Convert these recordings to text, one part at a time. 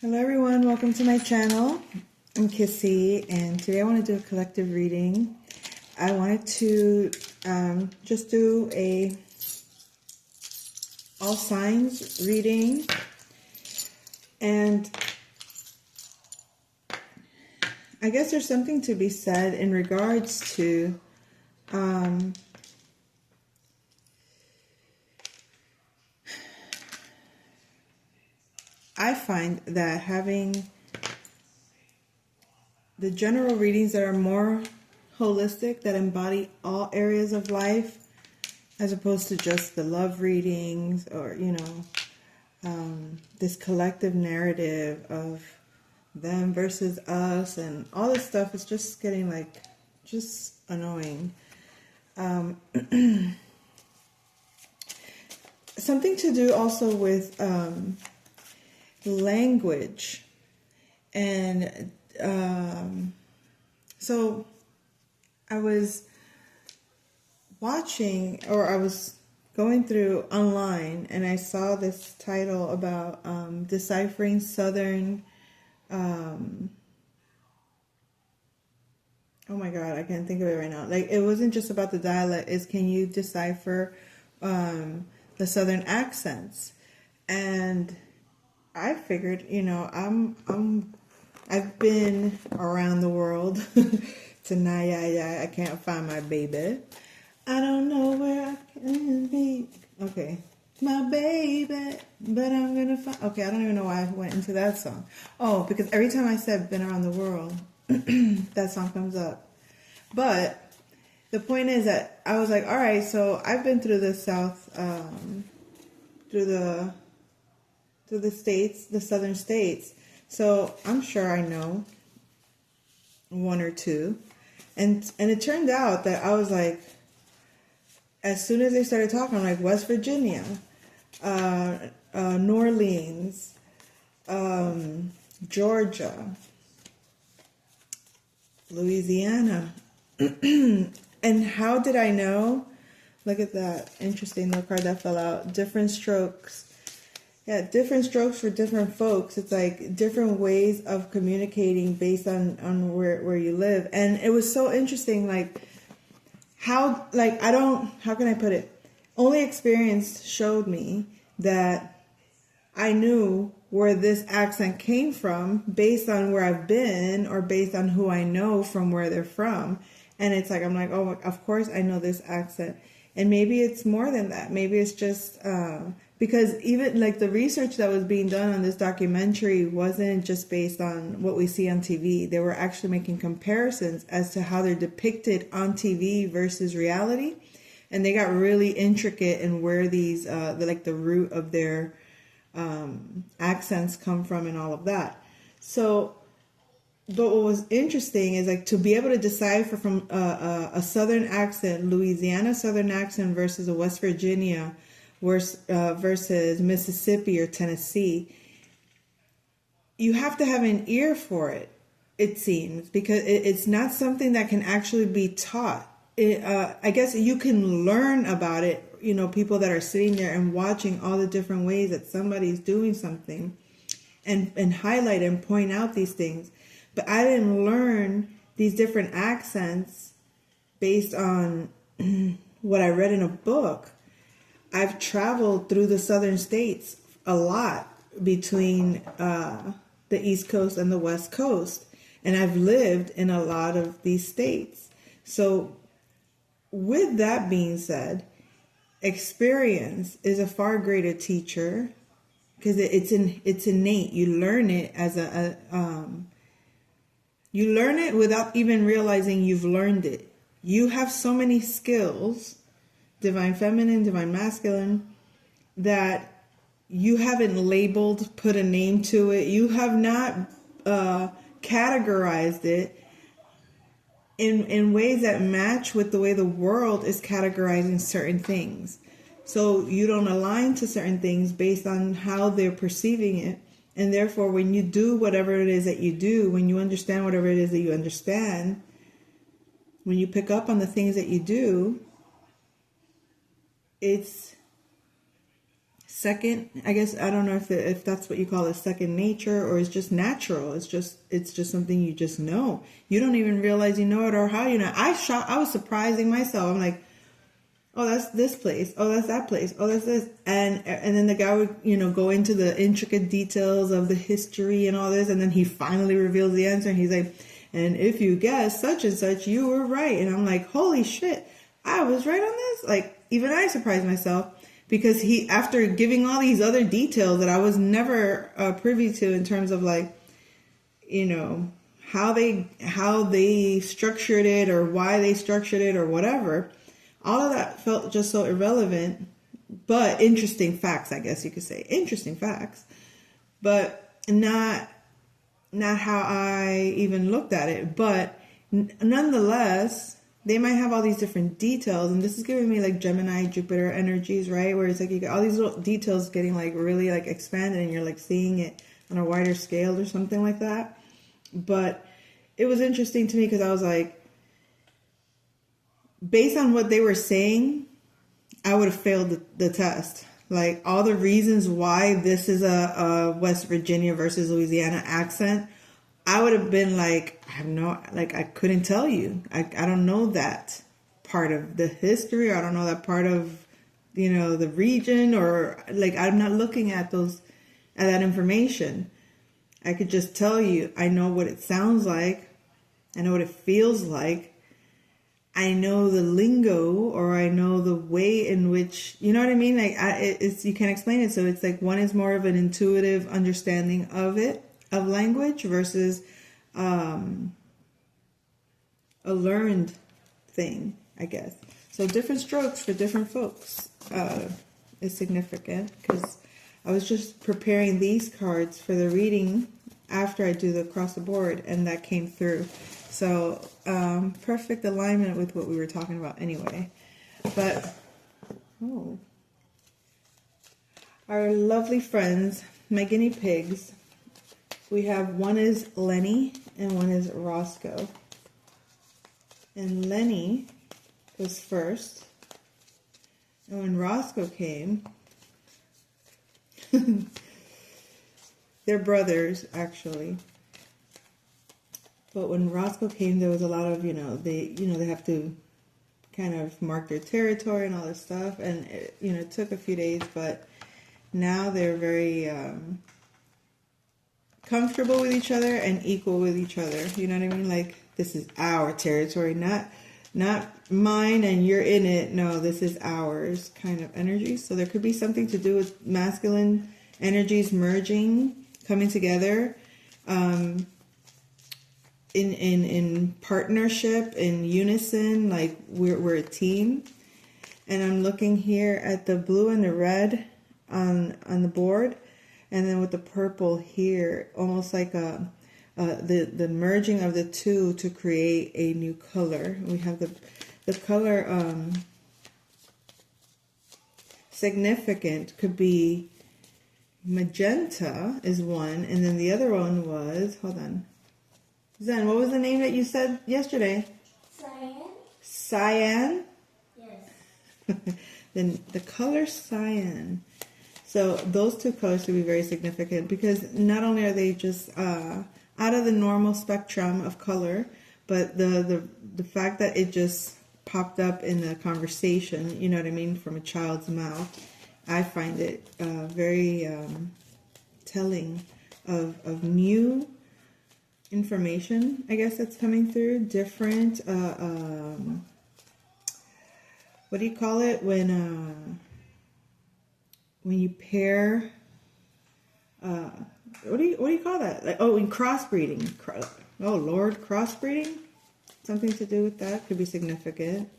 Hello everyone, welcome to my channel. I'm Kissy and today I want to do a collective reading. I wanted to just do a all signs reading, and I guess there's something to be said in regards to I find that having the general readings that are more holistic, that embody all areas of life, as opposed to just the love readings or, this collective narrative of them versus us and all this stuff is just getting just annoying. Something to do also with language. And so I was watching, or I was going through online, and I saw this title about deciphering Southern, oh my God, I can't think of it right now. Like, it wasn't just about the dialect, it's can you decipher the Southern accents? And I figured, I've been around the world. Tonight, I can't find my baby. I don't know where I can be. Okay, my baby, but I'm gonna find. Okay, I don't even know why I went into that song. Oh, because every time I said "been around the world," that song comes up. But the point is that I was like, all right, so I've been through the South, through the states, the southern states. So I'm sure I know one or two. And it turned out that I was like, as soon as they started talking, I'm like, West Virginia, New Orleans, Georgia, Louisiana. And how did I know? Look at that interesting little card that fell out. Different strokes. Yeah, different strokes for different folks. It's like different ways of communicating based on where you live. And it was so interesting, how can I put it? Only experience showed me that I knew where this accent came from based on where I've been or based on who I know from where they're from. And it's like, I'm like, oh, of course I know this accent. And maybe it's more than that. Maybe it's just because even like the research that was being done on this documentary wasn't just based on what we see on TV. They were actually making comparisons as to how they're depicted on TV versus reality. And they got really intricate in where these, the root of their accents come from and all of that. So, but what was interesting is like to be able to decipher from a Southern accent, Louisiana Southern accent versus a West Virginia versus Mississippi or Tennessee. You have to have an ear for it, it seems, because it's not something that can actually be taught. I guess you can learn about it, people that are sitting there and watching all the different ways that somebody's doing something and highlight and point out these things. But I didn't learn these different accents based on what I read in a book. I've traveled through the southern states a lot between the East Coast and the West Coast. And I've lived in a lot of these states. So with that being said, experience is a far greater teacher because it's innate. You learn it you learn it without even realizing you've learned it. You have so many skills, divine feminine, divine masculine, that you haven't labeled, put a name to it. You have not categorized it in ways that match with the way the world is categorizing certain things. So you don't align to certain things based on how they're perceiving it. And therefore, when you do whatever it is that you do, when you understand whatever it is that you understand, when you pick up on the things that you do, it's second, I guess, I don't know if that's what you call a second nature, or it's just natural. It's just something you just know. You don't even realize you know it, or how you know. I was surprising myself. I'm like, oh, that's this place. Oh, that's that place. Oh, that's this. And then the guy would, go into the intricate details of the history and all this, and then he finally reveals the answer, and he's like, and if you guess such and such, you were right. And I'm like, holy shit, I was right on this. Like, even I surprised myself, because he, after giving all these other details that I was never privy to, in terms of like, how they structured it, or why they structured it, or whatever. All of that felt just so irrelevant, but interesting facts, I guess you could say. Interesting facts, but not how I even looked at it. But nonetheless, they might have all these different details, and this is giving me like Gemini, Jupiter energies, right? Where it's like you get all these little details getting like really like expanded, and you're like seeing it on a wider scale or something like that. But it was interesting to me, because I was like, based on what they were saying, I would have failed the test. Like, all the reasons why this is a West Virginia versus Louisiana accent, I would have been like, I couldn't tell you. I don't know that part of the history, or I don't know that part of, the region, or like, I'm not looking at that information. I could just tell you, I know what it sounds like. I know what it feels like. I know the lingo, or I know the way in which, you know what I mean? Like, you can't explain it. So it's like, one is more of an intuitive understanding of language, versus a learned thing, I guess. So different strokes for different folks is significant, because I was just preparing these cards for the reading after I do the across the board, and that came through. So perfect alignment with what we were talking about anyway. But our lovely friends, my guinea pigs, we have, one is Lenny and one is Roscoe. And Lenny was first, and when Roscoe came, they're brothers actually. But when Roscoe came, there was a lot of, they have to kind of mark their territory and all this stuff. And, it took a few days, but now they're very comfortable with each other and equal with each other. You know what I mean? Like, this is our territory, not mine and you're in it. No, this is ours kind of energy. So there could be something to do with masculine energies merging, coming together. In partnership, in unison, like we're a team. And I'm looking here at the blue and the red on the board, and then with the purple here, almost like the merging of the two to create a new color. We have the color significant could be magenta is one, and then the other one was, hold on, Zen, what was the name that you said yesterday? Cyan. Cyan? Yes. Then the color cyan. So those two colors could be very significant, because not only are they just out of the normal spectrum of color, but the fact that it just popped up in the conversation, you know what I mean, from a child's mouth, I find it very telling of new information, I guess, that's coming through. Different, what do you call it when you pair? What do you call that? Like, in crossbreeding. Oh Lord, crossbreeding. Something to do with that could be significant,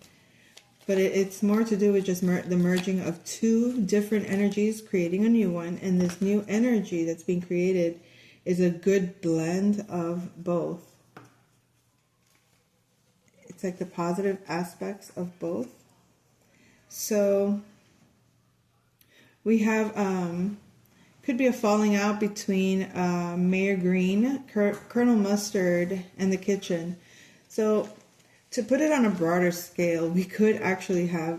but it's more to do with just the merging of two different energies, creating a new one, and this new energy that's being created is a good blend of both. It's like the positive aspects of both. So we have, could be a falling out between Mayor Green, Colonel Mustard, and the kitchen. So to put it on a broader scale, we could actually have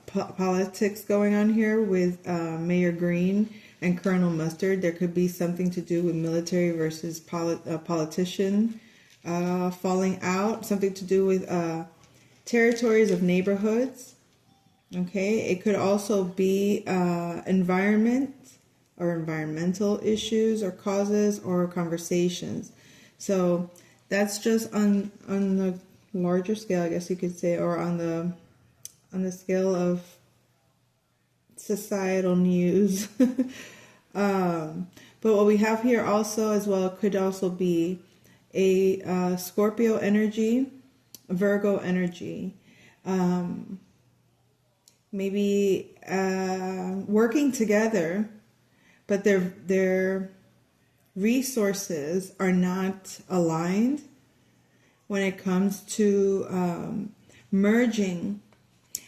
politics going on here with Mayor Green and Colonel Mustard. There could be something to do with military versus politician falling out, something to do with territories of neighborhoods. Okay, it could also be environment or environmental issues or causes or conversations. So that's just on the larger scale, I guess you could say, or on the scale of societal news. But what we have here also as well could also be a Scorpio energy, Virgo energy, maybe working together, but their resources are not aligned when it comes to merging.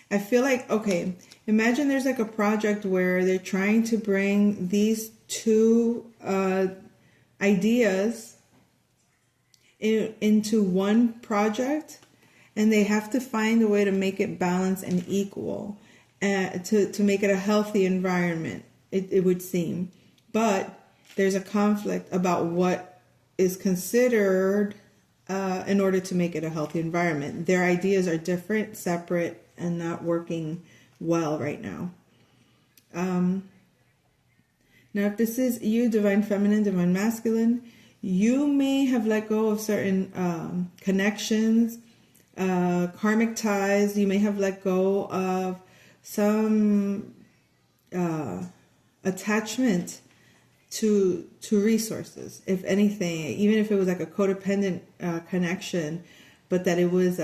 I feel like, okay, imagine there's like a project where they're trying to bring these two ideas into one project, and they have to find a way to make it balanced and equal, to make it a healthy environment, it would seem. But there's a conflict about what is considered in order to make it a healthy environment. Their ideas are different, separate, and not working well right now. Now, if this is you, divine feminine, divine masculine, you may have let go of certain connections, karmic ties. You may have let go of some attachment to resources, if anything, even if it was like a codependent connection, but that it was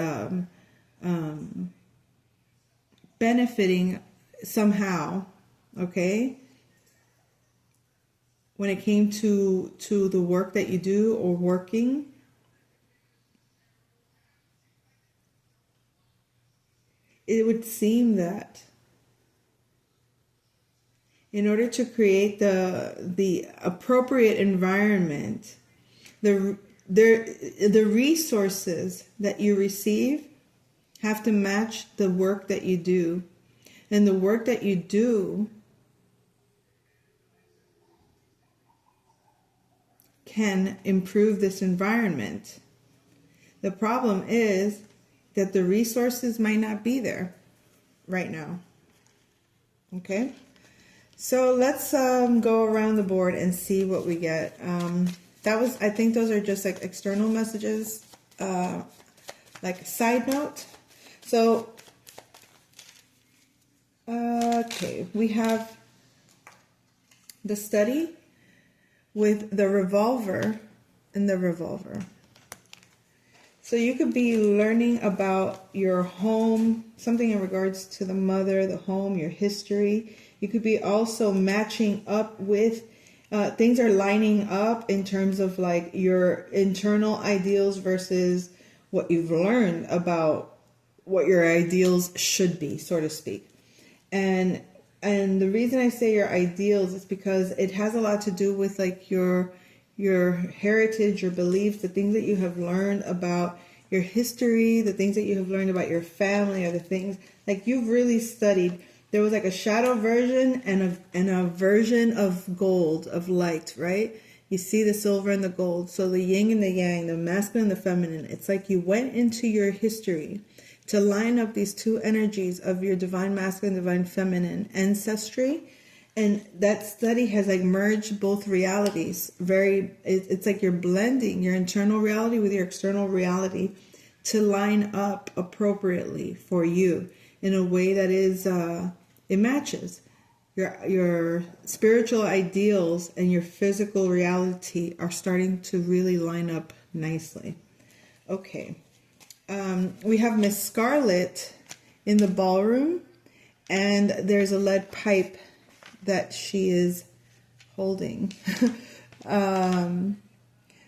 benefiting somehow, okay, when it came to the work that you do or working. It would seem that in order to create the appropriate environment, the resources that you receive have to match the work that you do. And the work that you do can improve this environment. The problem is that the resources might not be there right now. Okay? So let's go around the board and see what we get. I think those are just like external messages, like a side note. So, okay, we have the study with the revolver and the revolver. So you could be learning about your home, something in regards to the mother, the home, your history. You could be also matching up with, things are lining up in terms of like your internal ideals versus what you've learned about what your ideals should be, so to speak. And the reason I say your ideals is because it has a lot to do with like your heritage, your beliefs, the things that you have learned about your history, the things that you have learned about your family, or the things like you've really studied. There was like a shadow version and a version of gold, of light, right? You see the silver and the gold. So the yin and the yang, the masculine and the feminine. It's like you went into your history to line up these two energies of your divine masculine, divine feminine ancestry. And that study has like merged both realities. It's like you're blending your internal reality with your external reality to line up appropriately for you in a way that is, it matches. Your spiritual ideals and your physical reality are starting to really line up nicely. Okay. We have Miss Scarlet in the ballroom, and there's a lead pipe that she is holding.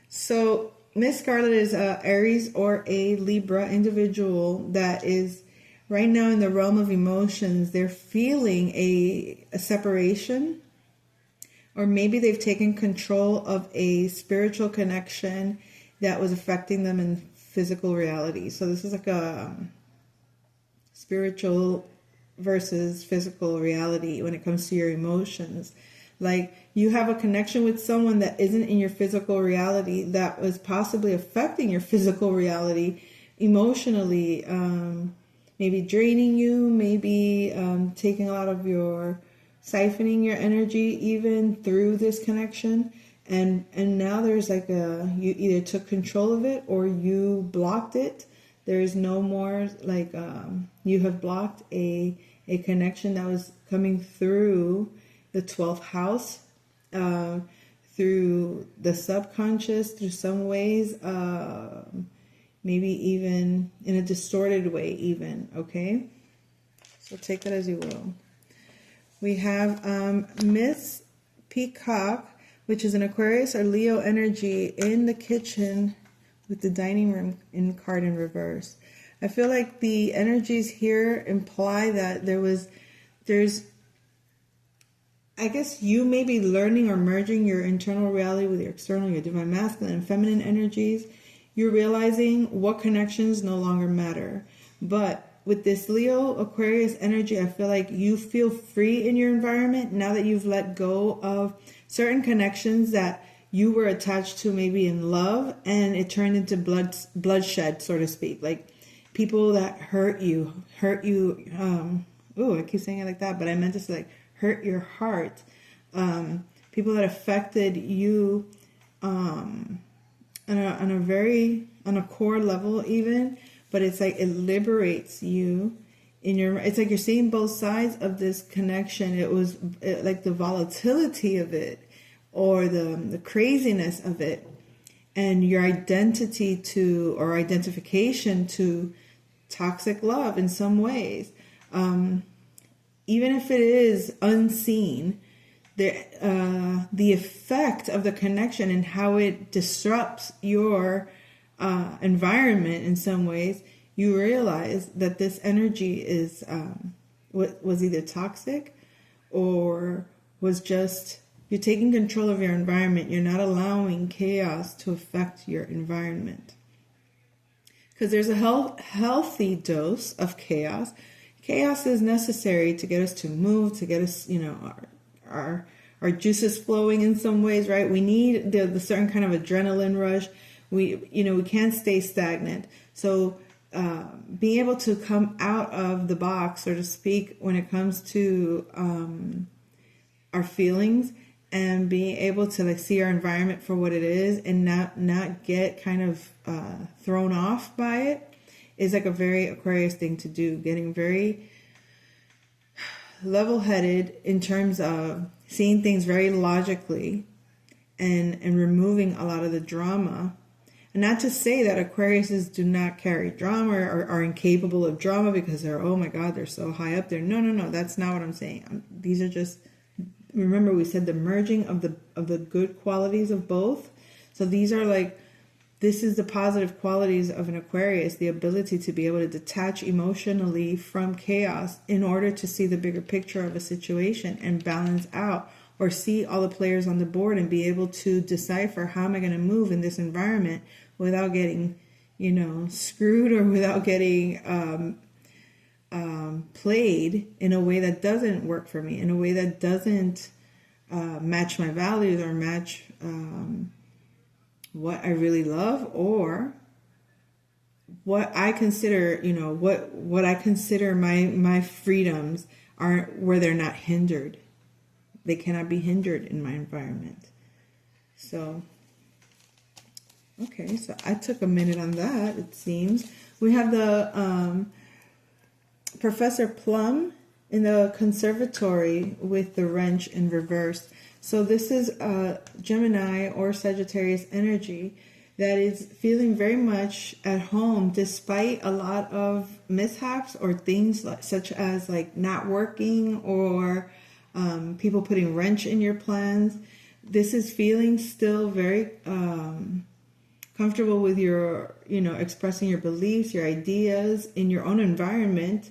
So Miss Scarlet is a Aries or a Libra individual that is right now in the realm of emotions. They're feeling a separation, or maybe they've taken control of a spiritual connection that was affecting them in physical reality. So this is like a spiritual versus physical reality when it comes to your emotions. Like you have a connection with someone that isn't in your physical reality that was possibly affecting your physical reality emotionally, maybe draining you, maybe taking a lot of your, siphoning your energy even through this connection. And now there's like you either took control of it or you blocked it. There is no more like you have blocked a connection that was coming through the 12th house, through the subconscious, through some ways, maybe even in a distorted way even, okay? So take that as you will. We have Miss Peacock, which is an Aquarius or Leo energy in the kitchen with the dining room in card in reverse. I feel like the energies here imply that there's, I guess you may be learning or merging your internal reality with your external, your divine masculine and feminine energies. You're realizing what connections no longer matter. But with this Leo Aquarius energy, I feel like you feel free in your environment now that you've let go of certain connections that you were attached to maybe in love, and it turned into bloodshed, so to speak. Like people that hurt you. I keep saying it like that, but I meant to say like hurt your heart. People that affected you on a core level even, but it's like it liberates you it's like you're seeing both sides of this connection. Like the volatility of it or the craziness of it, and your identity to or identification to toxic love in some ways. Even if it is unseen, the effect of the connection and how it disrupts your environment in some ways, you realize that this energy is was either toxic or was just you're taking control of your environment. You're not allowing chaos to affect your environment. Because there's a healthy dose of chaos. Chaos is necessary to get us to move, to get us, our juices flowing in some ways, right? We need the certain kind of adrenaline rush. We can't stay stagnant. So being able to come out of the box, so to speak, when it comes to our feelings, and being able to like see our environment for what it is and not get kind of thrown off by it is like a very Aquarius thing to do. Getting very level-headed in terms of seeing things very logically and removing a lot of the drama. And not to say that Aquariuses do not carry drama or are incapable of drama because they're so high up there. No, that's not what I'm saying. These are just, remember we said the merging of the good qualities of both. So these are like, this is the positive qualities of an Aquarius, the ability to be able to detach emotionally from chaos in order to see the bigger picture of a situation and balance out, or see all the players on the board and be able to decipher how am I going to move in this environment without getting, screwed, or without getting played in a way that doesn't work for me, in a way that doesn't match my values or match what I really love, or what I consider, what I consider my freedoms are where they're not hindered. They cannot be hindered in my environment. So, okay, so I took a minute on that, it seems. We have the Professor Plum in the conservatory with the wrench in reverse. So this is Gemini or Sagittarius energy that is feeling very much at home despite a lot of mishaps or things such as like not working or people putting wrench in your plans. This is feeling still very comfortable with your, expressing your beliefs, your ideas in your own environment.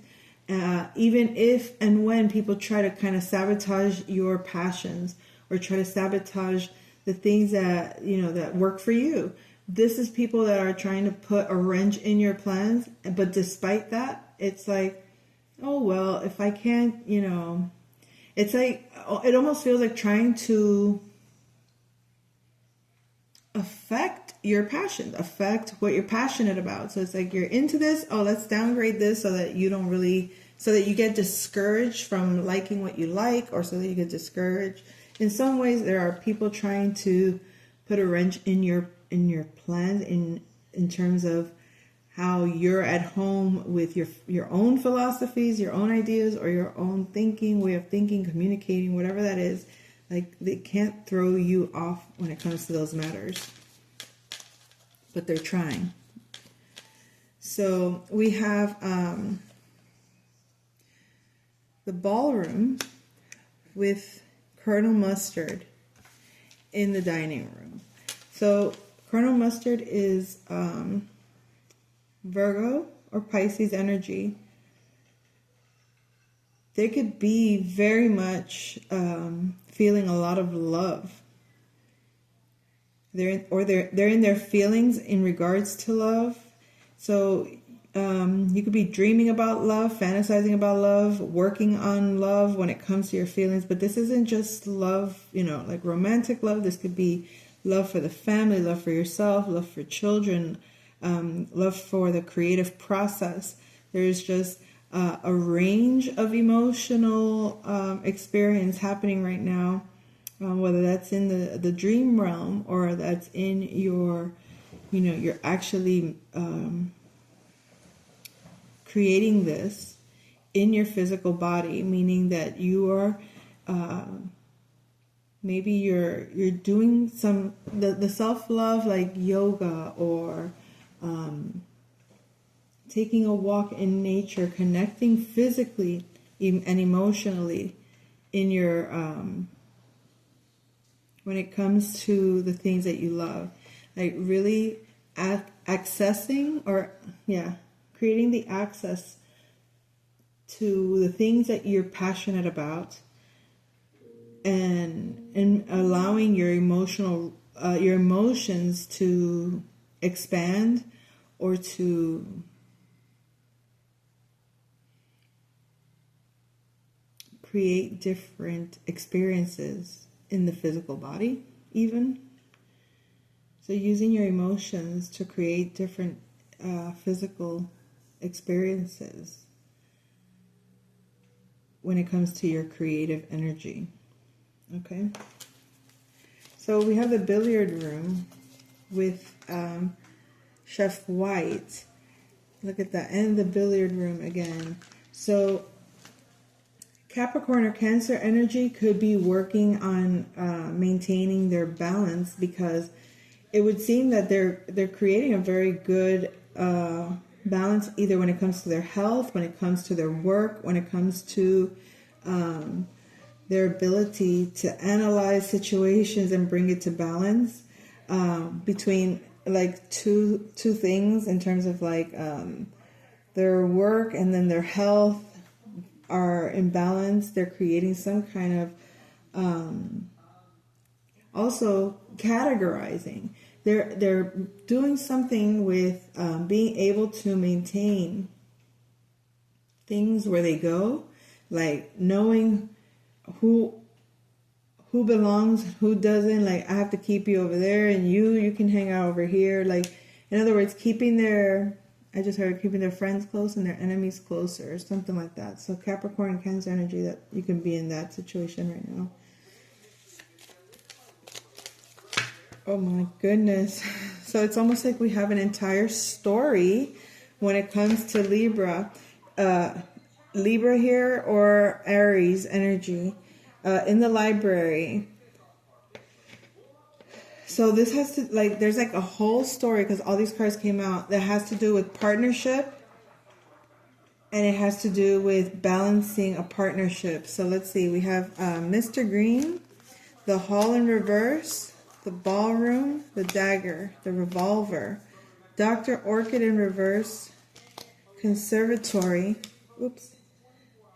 Even if and when people try to kind of sabotage your passions or try to sabotage the things that, that work for you. this is people that are trying to put a wrench in your plans. But despite that, it's like, oh, well, if I can't, it's like, it almost feels like trying to affect your passion, affect what you're passionate about. So it's like you're into this, oh, let's downgrade this so that you get discouraged from liking what you like, or so that you get discouraged. In some ways, there are people trying to put a wrench in your plans in terms of how you're at home with your own philosophies, your own ideas, or your own thinking, way of thinking, communicating, whatever that is. Like, they can't throw you off when it comes to those matters. But they're trying. So we have the ballroom with Colonel Mustard in the dining room. So Colonel Mustard is Virgo or Pisces energy. They could be very much feeling a lot of love. They're in their feelings in regards to love. So you could be dreaming about love, fantasizing about love, working on love when it comes to your feelings. But this isn't just love, like romantic love. This could be love for the family, love for yourself, love for children, love for the creative process. There's just a range of emotional experience happening right now, whether that's in the dream realm or that's in your, you're actually creating this in your physical body, meaning that you are maybe you're doing some the self-love, like yoga, or taking a walk in nature, connecting physically and emotionally in your when it comes to the things that you love, like really accessing creating the access to the things that you're passionate about, and allowing your emotions to expand, or to create different experiences in the physical body, even. So using your emotions to create different physical experiences when it comes to your creative energy. Okay. So we have the billiard room with Chef White. Look at that. And the billiard room again. So Capricorn or Cancer energy could be working on maintaining their balance, because it would seem that they're creating a very good balance, either when it comes to their health, when it comes to their work, when it comes to their ability to analyze situations and bring it to balance, between like two things in terms of like their work and then their health are in balance. They're creating some kind of also categorizing. They're doing something with being able to maintain things where they go, like knowing who belongs, who doesn't. Like, I have to keep you over there, and you can hang out over here. Like, in other words, keeping their friends close and their enemies closer, or something like that. So Capricorn and Cancer energy, that you can be in that situation right now. Oh my goodness. So it's almost like we have an entire story when it comes to Libra. Libra here, or Aries energy in the library. So this has to, like, there's like a whole story, because all these cards came out, that has to do with partnership, and it has to do with balancing a partnership. So let's see, we have Mr. Green, the Hall in reverse, the Ballroom, the Dagger, the Revolver, Dr. Orchid in reverse, Conservatory,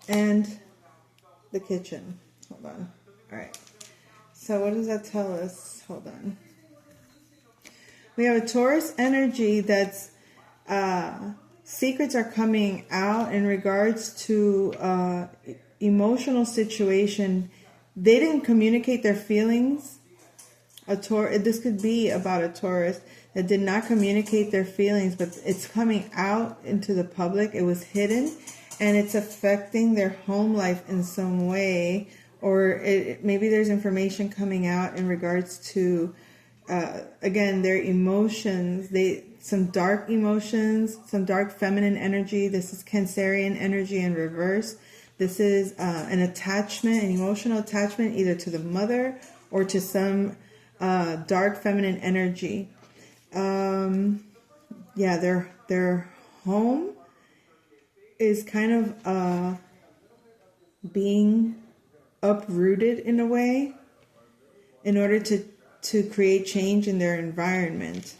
and the Kitchen. Hold on. All right. So what does that tell us? Hold on. We have a Taurus energy that's secrets are coming out in regards to emotional situation. They didn't communicate their feelings. This could be about a Taurus that did not communicate their feelings, but it's coming out into the public. It was hidden, and it's affecting their home life in some way, or maybe there's information coming out in regards to again, their emotions. Some dark emotions, some dark feminine energy. This is Cancerian energy in reverse. This is an attachment, an emotional attachment, either to the mother or to some dark feminine energy. Yeah, their home is kind of being uprooted in a way in order to create change in their environment.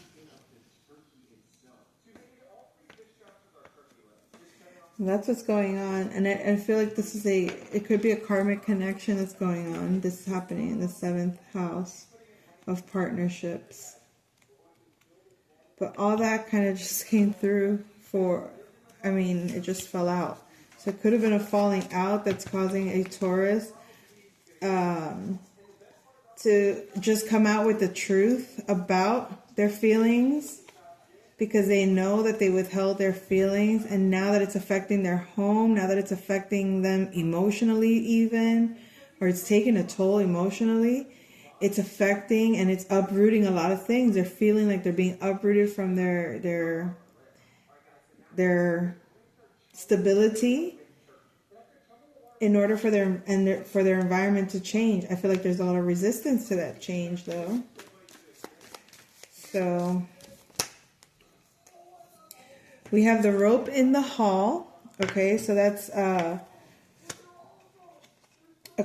And that's what's going on. And I feel like it could be a karmic connection that's going on. This is happening in the 7th house of partnerships. But all that kind of just came through it just fell out. So it could have been a falling out that's causing a Taurus to just come out with the truth about their feelings, because they know that they withheld their feelings, and now that it's affecting their home, now that it's affecting them emotionally even, or it's taking a toll emotionally, it's affecting and it's uprooting a lot of things. They're feeling like they're being uprooted from their stability in order for their environment to change. I feel like there's a lot of resistance to that change though. So we have the rope in the hall. Okay, so that's a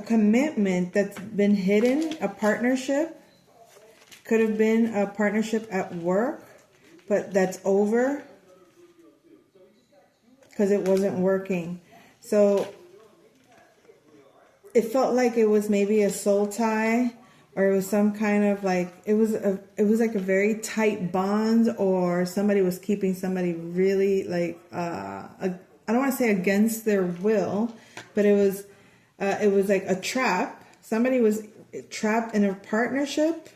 commitment that's been hidden, a partnership. Could have been a partnership at work, but that's over because it wasn't working. So it felt like it was maybe a soul tie, or it was some kind of like, it was like a very tight bond, or somebody was keeping somebody really like, I don't want to say against their will, but it was like a trap. Somebody was trapped in a partnership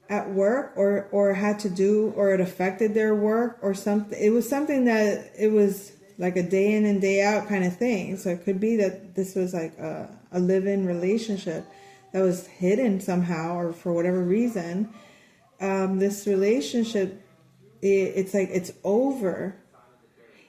at work, or had to do, or it affected their work or something. It was something that it was like a day in and day out kind of thing. So it could be that this was like a live-in relationship that was hidden somehow, or for whatever reason. This relationship, it's like it's over.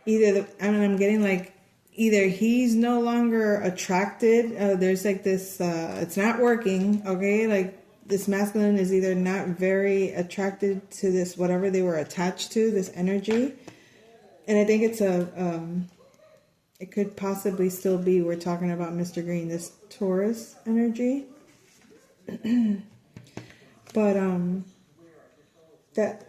I'm getting like, either he's no longer attracted. There's like this, it's not working. Okay. Like this masculine is either not very attracted to this, whatever they were attached to, this energy. And I think it's it could possibly still be, we're talking about Mr. Green, this Taurus energy. But that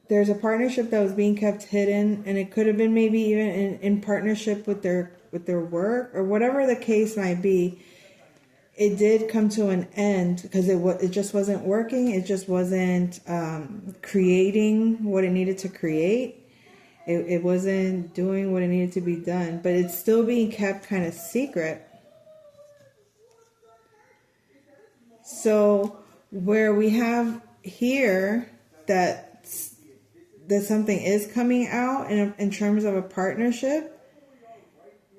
there's a partnership that was being kept hidden, and it could have been maybe even in partnership with their work, or whatever the case might be. It did come to an end because it just wasn't working. It just wasn't creating what it needed to create. It wasn't doing what it needed to be done, but it's still being kept kind of secret. So where we have here that something is coming out in terms of a partnership,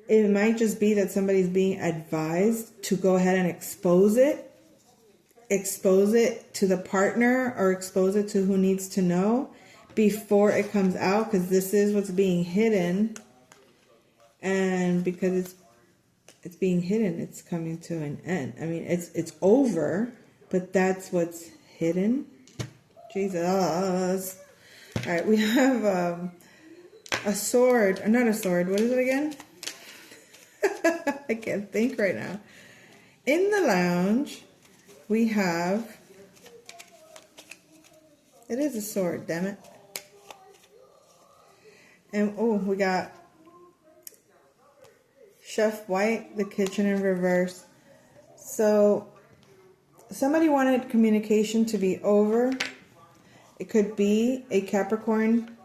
it might just be that somebody's being advised to go ahead and expose it to the partner, or expose it to who needs to know before it comes out, because this is what's being hidden. And because it's being hidden, it's coming to an end. I mean, it's over, but that's what's hidden. Jesus. All right, we have a sword. Not a sword. What is it again? I can't think right now. In the lounge, we have... It is a sword, damn it. And, we got Chef White, the kitchen in reverse. So, somebody wanted communication to be over. It could be a Capricorn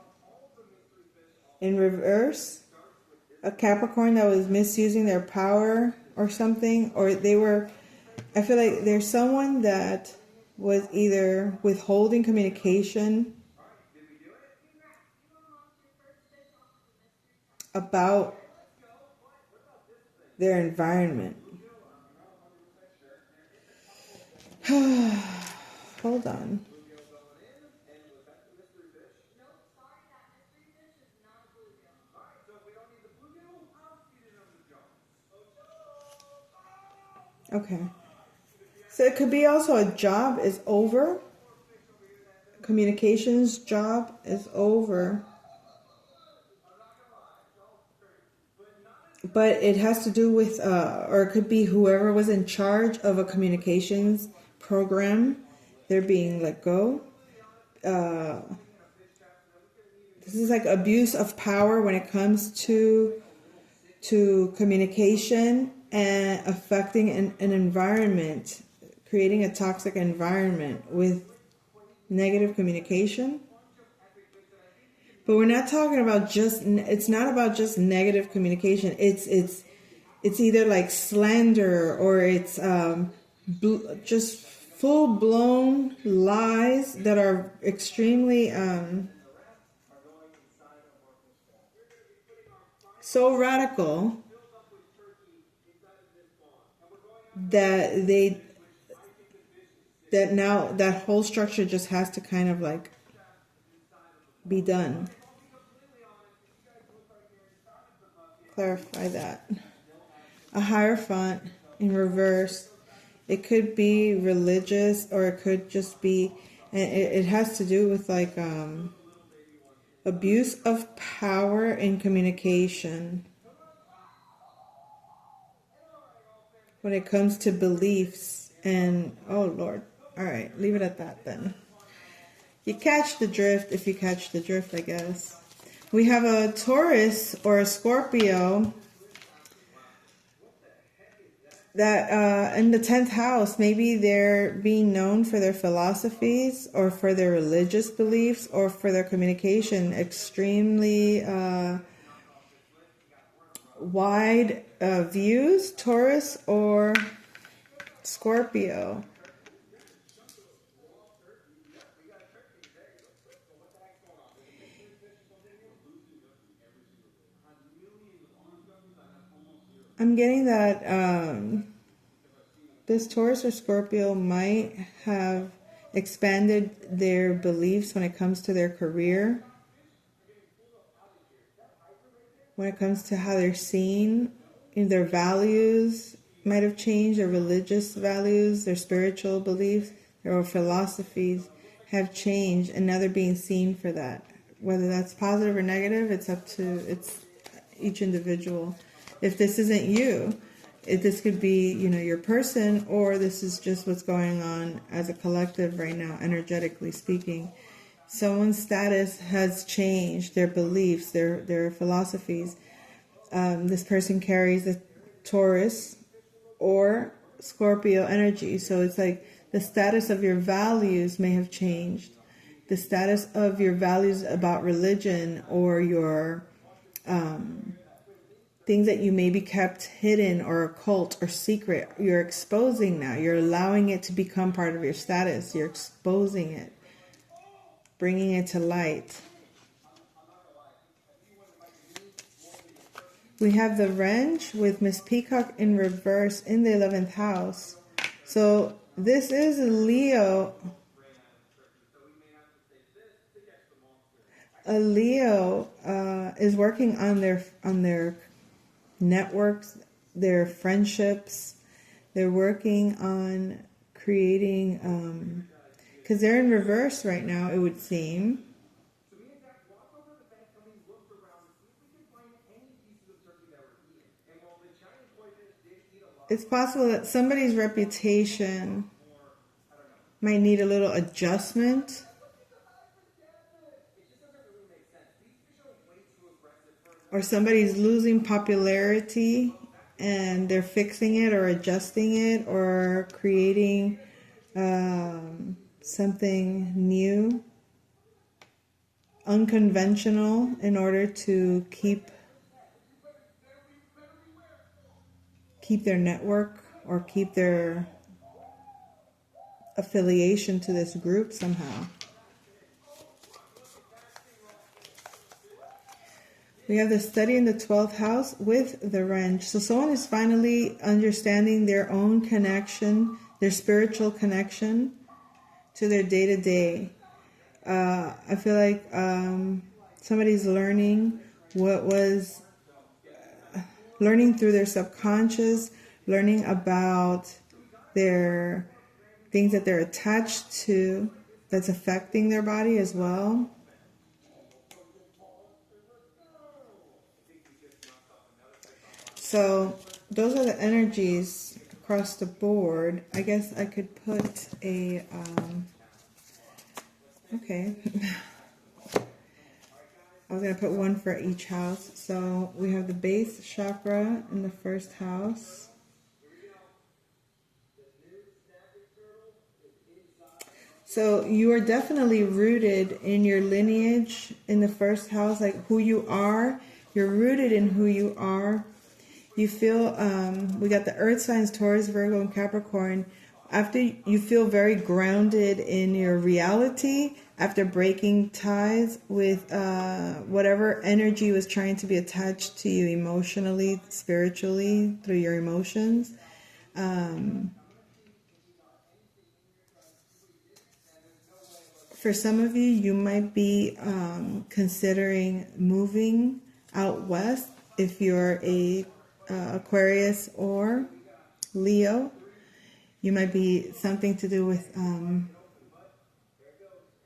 in reverse, a Capricorn that was misusing their power or something, or I feel like there's someone that was either withholding communication about their environment. Hold on. Okay. So it could be also a job is over. Communications job is over. But it has to do with, or it could be whoever was in charge of a communications program. They're being let go. This is like abuse of power when it comes to communication and affecting an environment, creating a toxic environment with negative communication. But we're not talking about it's not about just negative communication. It's either like slander or it's just full-blown lies that are extremely so radical that now that whole structure just has to kind of like be done. Clarify that. A Hierophant in reverse. It could be religious, or it could just be, and it has to do with like abuse of power in communication when it comes to beliefs. And oh Lord, all right, leave it at that then. You catch the drift if you catch the drift, I guess. We have a Taurus or a Scorpio that in the 10th house, maybe they're being known for their philosophies or for their religious beliefs or for their communication. Extremely wide views, Taurus or Scorpio. I'm getting that this Taurus or Scorpio might have expanded their beliefs when it comes to their career, when it comes to how they're seen, in their values might have changed, their religious values, their spiritual beliefs, their philosophies have changed, and now they're being seen for that. Whether that's positive or negative, it's each individual. If this isn't you, this could be, your person, or this is just what's going on as a collective right now, energetically speaking. Someone's status has changed, their beliefs, their philosophies. This person carries a Taurus or Scorpio energy. So it's like the status of your values may have changed. The status of your values about religion or your things that you maybe kept hidden or occult or secret, you're exposing now. You're allowing it to become part of your status. You're exposing it, bringing it to light. We have the Wrench with Miss Peacock in reverse in the 11th house. So this is a Leo. A Leo is working on their networks, their friendships. They're working on creating, because they're in reverse right now, it would seem. It's possible that somebody's reputation might need a little adjustment. Or somebody's losing popularity and they're fixing it or adjusting it or creating something new, unconventional, in order to keep their network or keep their affiliation to this group somehow. We have the study in the 12th house with the wrench. So someone is finally understanding their own connection, their spiritual connection to their day-to-day. I feel like somebody's learning learning through their subconscious, learning about their things that they're attached to that's affecting their body as well. So those are the energies across the board. I guess I could put a, okay. I was going to put one for each house. So we have the base chakra in the first house. So you are definitely rooted in your lineage in the first house, like who you are. You're rooted in who you are. You feel, we got the earth signs, Taurus, Virgo, and Capricorn. After you feel very grounded in your reality, after breaking ties with whatever energy was trying to be attached to you emotionally, spiritually, through your emotions. For some of you, you might be considering moving out west if you're a Aquarius or Leo. You might be something to do with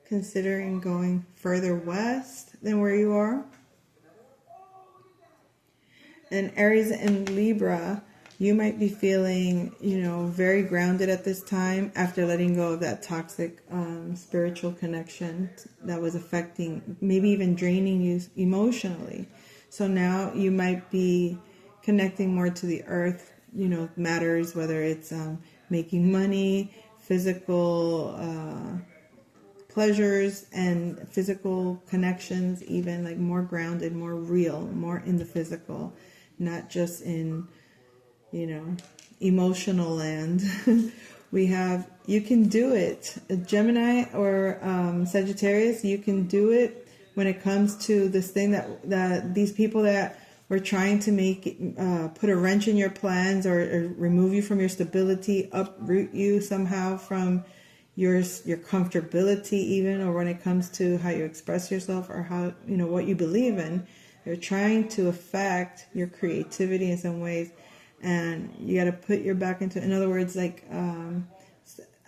considering going further west than where you are. And Aries and Libra, you might be feeling, very grounded at this time after letting go of that toxic spiritual connection that was affecting, maybe even draining you emotionally. So now you might be connecting more to the earth, matters, whether it's making money, physical pleasures and physical connections, even like more grounded, more real, more in the physical, not just in, emotional land. We have, you can do it. Gemini or Sagittarius, you can do it when it comes to this thing that these people that were trying to make put a wrench in your plans or remove you from your stability, uproot you somehow from your comfortability, even, or when it comes to how you express yourself or how, what you believe in. They're trying to affect your creativity in some ways, and you got to put your back into, in other words, like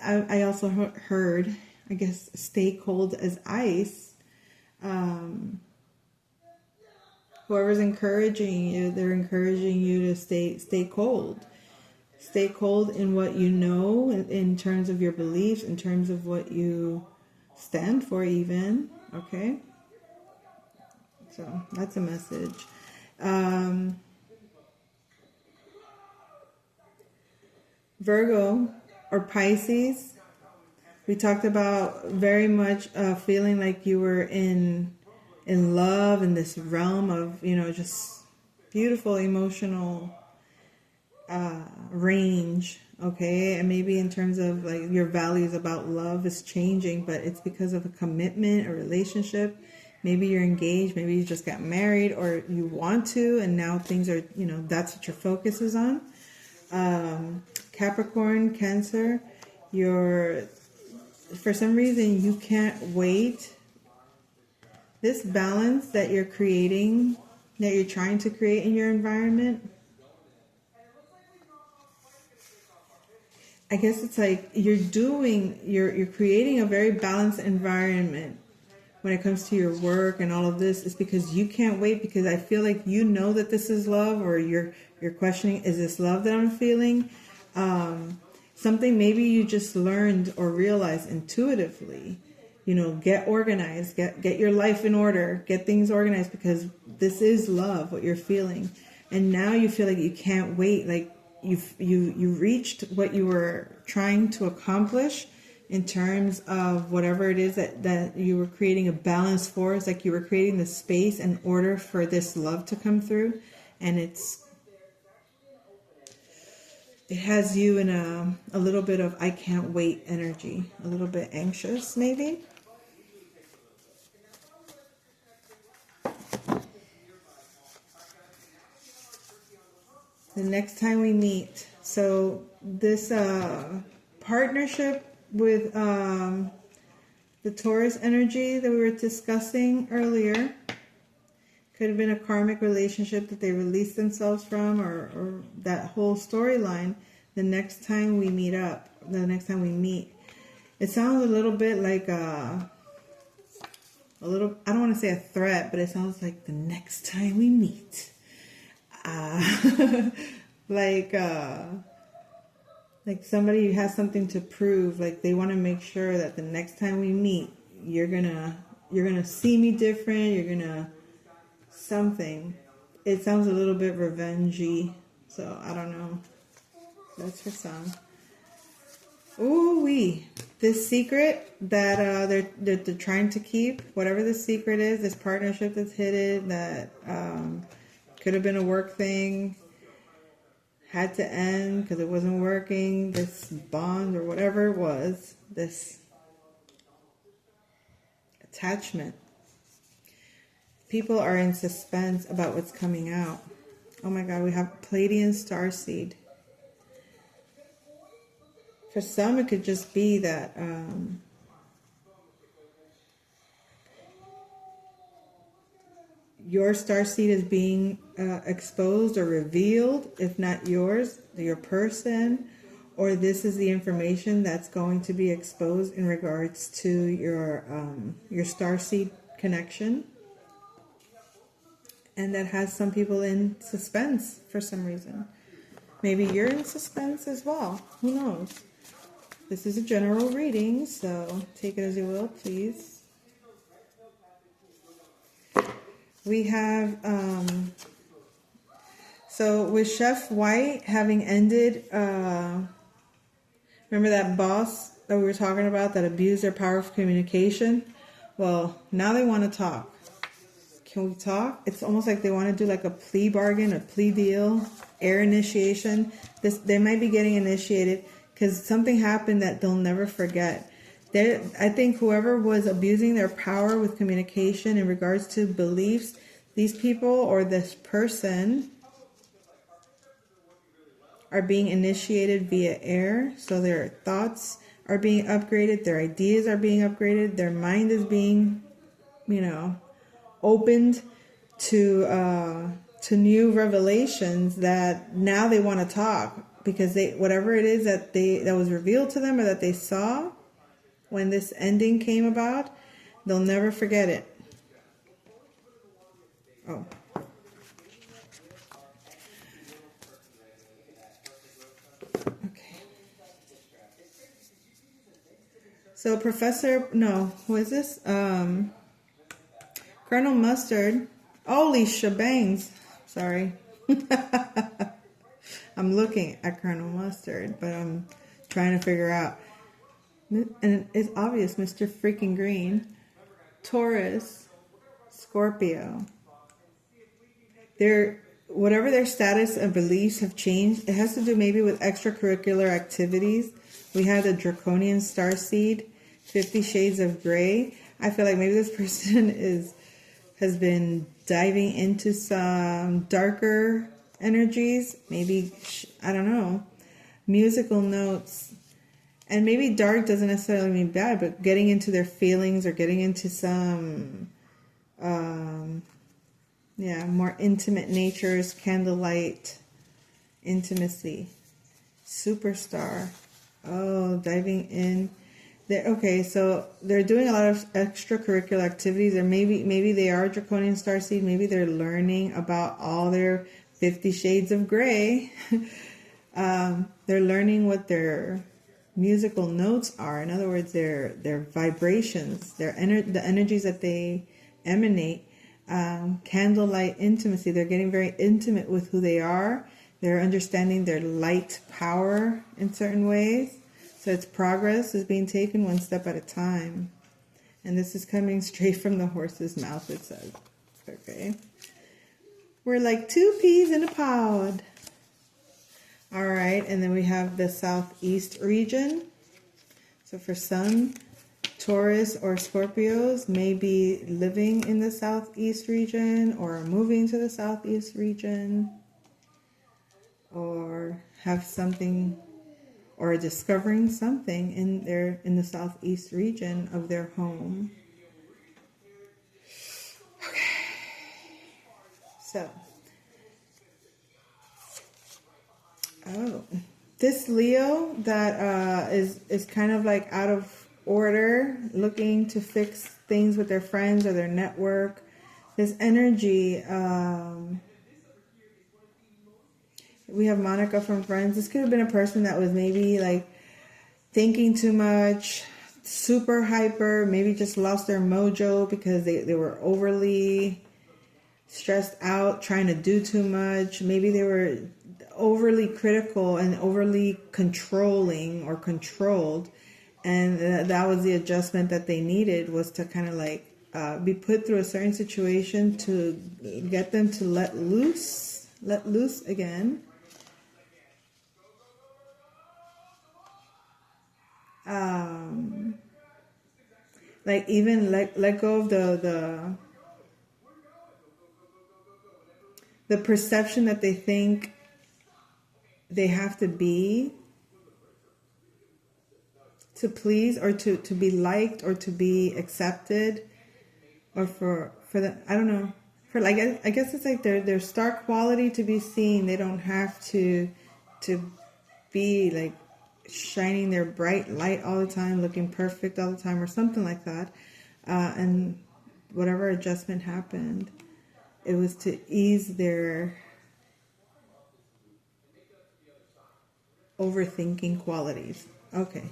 I also heard, I guess, stay cold as ice. Whoever's encouraging you, they're encouraging you to stay cold. Stay cold in what you know, in terms of your beliefs, in terms of what you stand for even, okay? So that's a message. Virgo or Pisces, we talked about very much feeling like you were in love in this realm of, just beautiful emotional range, okay? And maybe in terms of like your values about love is changing, but it's because of a commitment, a relationship. Maybe you're engaged, maybe you just got married, or you want to, and now things are, that's what your focus is on. Capricorn, Cancer, for some reason you can't wait. This balance that you're creating, that you're trying to create in your environment, I guess it's like you're creating a very balanced environment when it comes to your work and all of this. Is because you can't wait, because I feel like that this is love, or you're questioning, is this love that I'm feeling? Something maybe you just learned or realized intuitively. Get organized, get your life in order, get things organized, because this is love, what you're feeling. And now you feel like you can't wait, like you reached what you were trying to accomplish, in terms of whatever it is that you were creating a balance for. It's like you were creating the space in order for this love to come through. And it has you in a little bit of I can't wait energy, a little bit anxious maybe. The next time we meet. So this partnership with the Taurus energy that we were discussing earlier could have been a karmic relationship that they released themselves from, or that whole storyline. The next time we meet up, the next time we meet, it sounds a little bit like a little, I don't want to say a threat, but it sounds like the next time we meet. Like somebody who has something to prove, like they want to make sure that the next time we meet, you're gonna see me different, you're gonna something. It sounds a little bit revengey, so I don't know. That's for some. Ooh wee. This secret that they're trying to keep, whatever the secret is, this partnership that's hidden, that could have been a work thing, had to end because it wasn't working, this bond or whatever it was, this attachment. People are in suspense about what's coming out. Oh my God, we have Pleiadian starseed. For some, it could just be that your starseed is being exposed or revealed, if not yours, your person, or this is the information that's going to be exposed in regards to your starseed connection, and that has some people in suspense for some reason. Maybe you're in suspense as well. Who knows? This is a general reading, so take it as you will, please. We have, so with Chef White having ended, remember that boss that we were talking about that abused their power of communication? Well, now they want to talk. Can we talk? It's almost like they want to do like a plea bargain, a plea deal, air initiation. They might be getting initiated because something happened that they'll never forget. I think whoever was abusing their power with communication in regards to beliefs, these people or this person are being initiated via air. So their thoughts are being upgraded, their ideas are being upgraded, their mind is being, opened to new revelations that now they want to talk because whatever it is that was revealed to them or that they saw when this ending came about, they'll never forget it. Oh. Okay. So who is this? Colonel Mustard. Holy shebangs. Sorry. I'm looking at Colonel Mustard, but I'm trying to figure out. And it's obvious, Mr. Freaking Green. Taurus, Scorpio. Whatever their status and beliefs have changed, it has to do maybe with extracurricular activities. We have the Draconian Starseed, 50 Shades of Grey. I feel like maybe this person has been diving into some darker energies. Maybe, I don't know, musical notes. And maybe dark doesn't necessarily mean bad, but getting into their feelings or getting into some, more intimate natures, candlelight, intimacy, superstar. Oh, diving in. Okay, so they're doing a lot of extracurricular activities, or maybe they are Draconian Starseed. Maybe they're learning about all their 50 Shades of Grey. They're learning what their musical notes are. In other words, their vibrations, the energies that they emanate. Candlelight intimacy. They're getting very intimate with who they are. They're understanding their light power in certain ways. So it's progress is being taken one step at a time. And this is coming straight from the horse's mouth, it says. Okay. We're like 2 peas in a pod. All right. And then we have the southeast region. So for some, Taurus or Scorpios may be living in the southeast region or moving to the southeast region or have something or discovering something in the southeast region of their home. Okay. So, this Leo that is kind of like out of order, looking to fix things with their friends or their network. This energy, we have Monica from Friends. This could have been a person that was maybe like thinking too much, super hyper, maybe just lost their mojo because they were overly stressed out, trying to do too much. Maybe they were overly critical and overly controlling or controlled. And that was the adjustment that they needed, was to kind of like be put through a certain situation to get them to let loose again. Like even let go of the perception that they think they have to be to please or to be liked or to be accepted, or for the, I don't know, for like, I guess it's like their star quality to be seen. They don't have to be like shining their bright light all the time, looking perfect all the time or something like that. And whatever adjustment happened, it was to ease their overthinking qualities. Okay.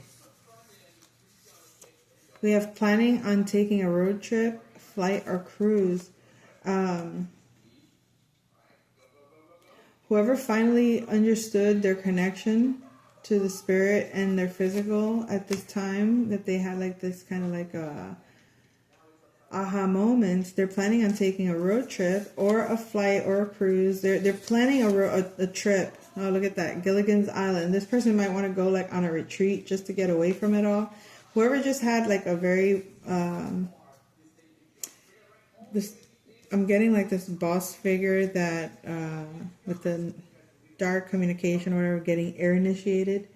We have planning on taking a road trip, flight, or cruise. Whoever finally understood their connection to the spirit and their physical at this time, that they had like this kind of like aha moments, they're planning on taking a road trip or a flight or a cruise. They're planning a trip. Oh, look at that, Gilligan's Island. This person might want to go like on a retreat just to get away from it all. Whoever just had like a very I'm getting like this boss figure that with the dark communication or whatever, getting air initiated.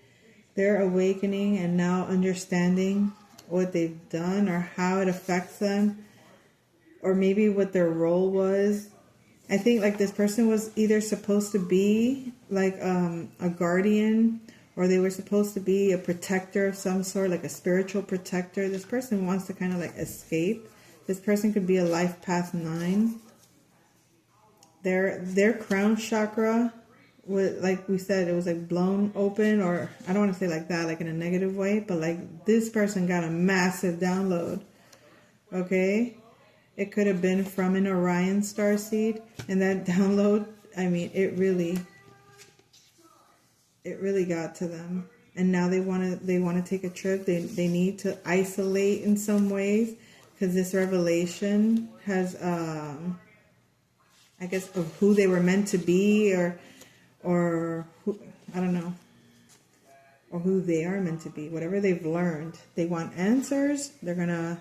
They're awakening and now understanding what they've done or how it affects them, or maybe what their role was. I think like this person was either supposed to be like a guardian, or they were supposed to be a protector of some sort, like a spiritual protector. This person wants to kind of like escape. This person could be a life path 9. Their crown chakra, like we said, it was like blown open, or I don't want to say like that, like in a negative way, but like this person got a massive download. Okay? It could have been from an Orion starseed, and that download, I mean, it really got to them. And now they want to take a trip. They need to isolate in some ways, because this revelation has I guess of who they were meant to be, or who, I don't know, or who they are meant to be. Whatever they've learned, they want answers. They're gonna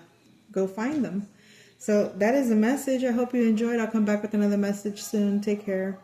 go find them. So that is the message. I hope you enjoyed. I'll come back with another message soon. Take care.